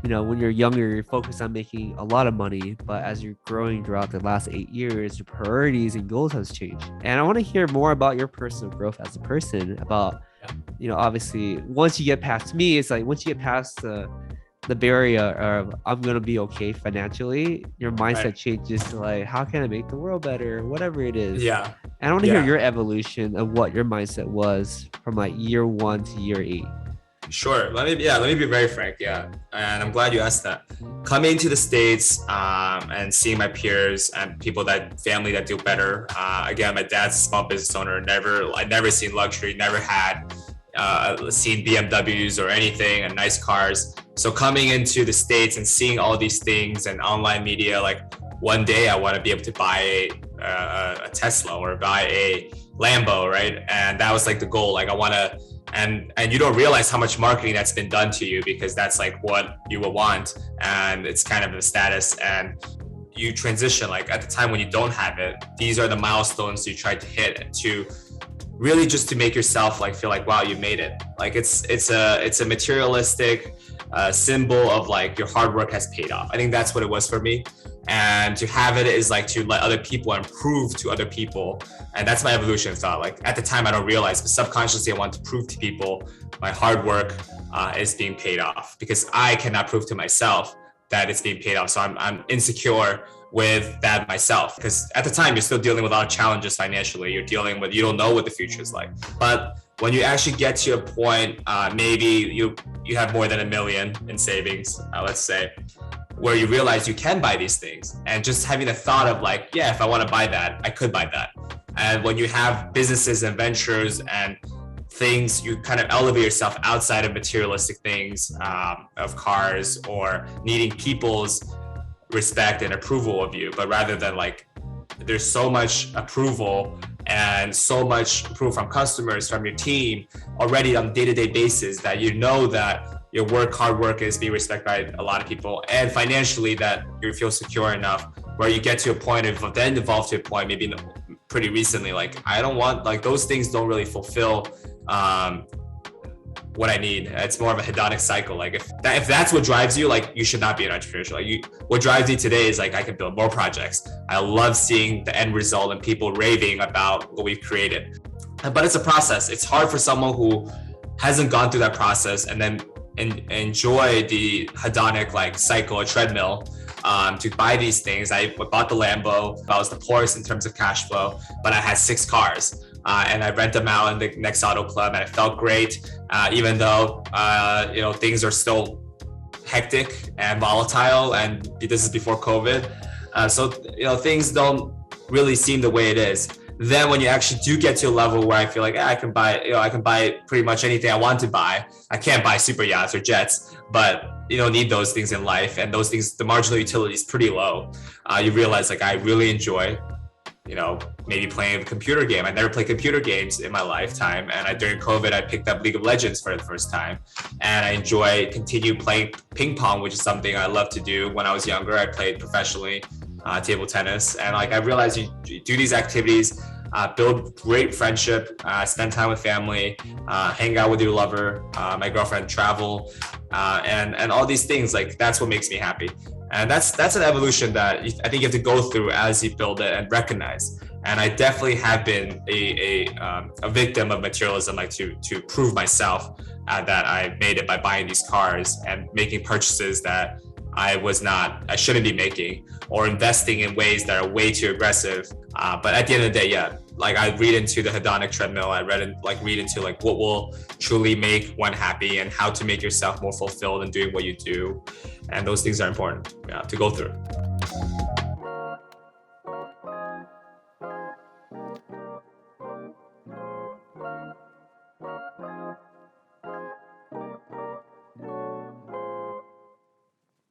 when you're younger, you're focused on making a lot of money, but as you're growing throughout the last 8 years, your priorities and goals has changed. And I want to hear more about your personal growth as a person, about, obviously once you get past me, it's like once you get past the barrier of I'm gonna be okay financially, your mindset changes to like, how can I make the world better, whatever it is. Yeah. And I want to hear your evolution of what your mindset was from like year 1 to year 8. Sure. Let me be very frank. Yeah. And I'm glad you asked that. Coming to the States and seeing my peers and family that do better. Again, my dad's a small business owner. I never seen luxury, never had seen BMWs or anything and nice cars. So coming into the States and seeing all these things and online media, like one day I want to be able to buy a Tesla or buy a Lambo, right? And that was like the goal. Like I want to, and you don't realize how much marketing that's been done to you, because that's like what you will want, and it's kind of a status. And you transition, like at the time when you don't have it, these are the milestones you try to hit to really just to make yourself like feel like, wow, you made it. Like it's a materialistic symbol of like your hard work has paid off. I think that's what it was for me. And to have it is like to let other people and prove to other people. And that's my evolution thought. Like at the time, I don't realize, but subconsciously I want to prove to people my hard work is being paid off, because I cannot prove to myself that it's being paid off. So I'm insecure with that myself, because at the time you're still dealing with a lot of challenges financially. You don't know what the future is like. But when you actually get to a point, maybe you have more than $1 million in savings, let's say, where you realize you can buy these things, and just having the thought of like, yeah, if I want to buy that, I could buy that. And when you have businesses and ventures and things, you kind of elevate yourself outside of materialistic things, of cars or needing people's respect and approval of you, but rather than like, there's so much approval and so much approval from customers, from your team already on a day-to-day basis, that you know that your hard work is being respected by a lot of people, and financially that you feel secure enough where you get to a point of then evolve to a point, maybe pretty recently, like I don't want, like those things don't really fulfill what I need. It's more of a hedonic cycle. Like if that's what drives you, like you should not be an entrepreneur. Like what drives you today is like, I can build more projects. I love seeing the end result and people raving about what we've created. But it's a process. It's hard for someone who hasn't gone through that process and then enjoy the hedonic like cycle or treadmill to buy these things. I bought the Lambo. I was the poorest in terms of cash flow, but I had 6 cars. And I rent them out in the next auto club, and it felt great, even though things are still hectic and volatile, and this is before COVID. So things don't really seem the way it is. Then when you actually do get to a level where I feel like I can buy pretty much anything I want to buy. I can't buy super yachts or jets, but you don't need those things in life, and those things, the marginal utility is pretty low. You realize like I really enjoy maybe playing a computer game. I never played computer games in my lifetime. And during COVID, I picked up League of Legends for the first time. And I continue playing ping pong, which is something I loved to do when I was younger. I played professionally, table tennis. And like, I realized you do these activities, build great friendship, spend time with family, hang out with your lover, my girlfriend, travel, and all these things. Like, that's what makes me happy. And that's an evolution that I think you have to go through as you build it and recognize. And I definitely have been a victim of materialism, like to prove myself that I made it by buying these cars and making purchases that I shouldn't be making, or investing in ways that are way too aggressive. But at the end of the day, yeah, like I read into the hedonic treadmill. I read into like what will truly make one happy and how to make yourself more fulfilled in doing what you do. And those things are important to go through.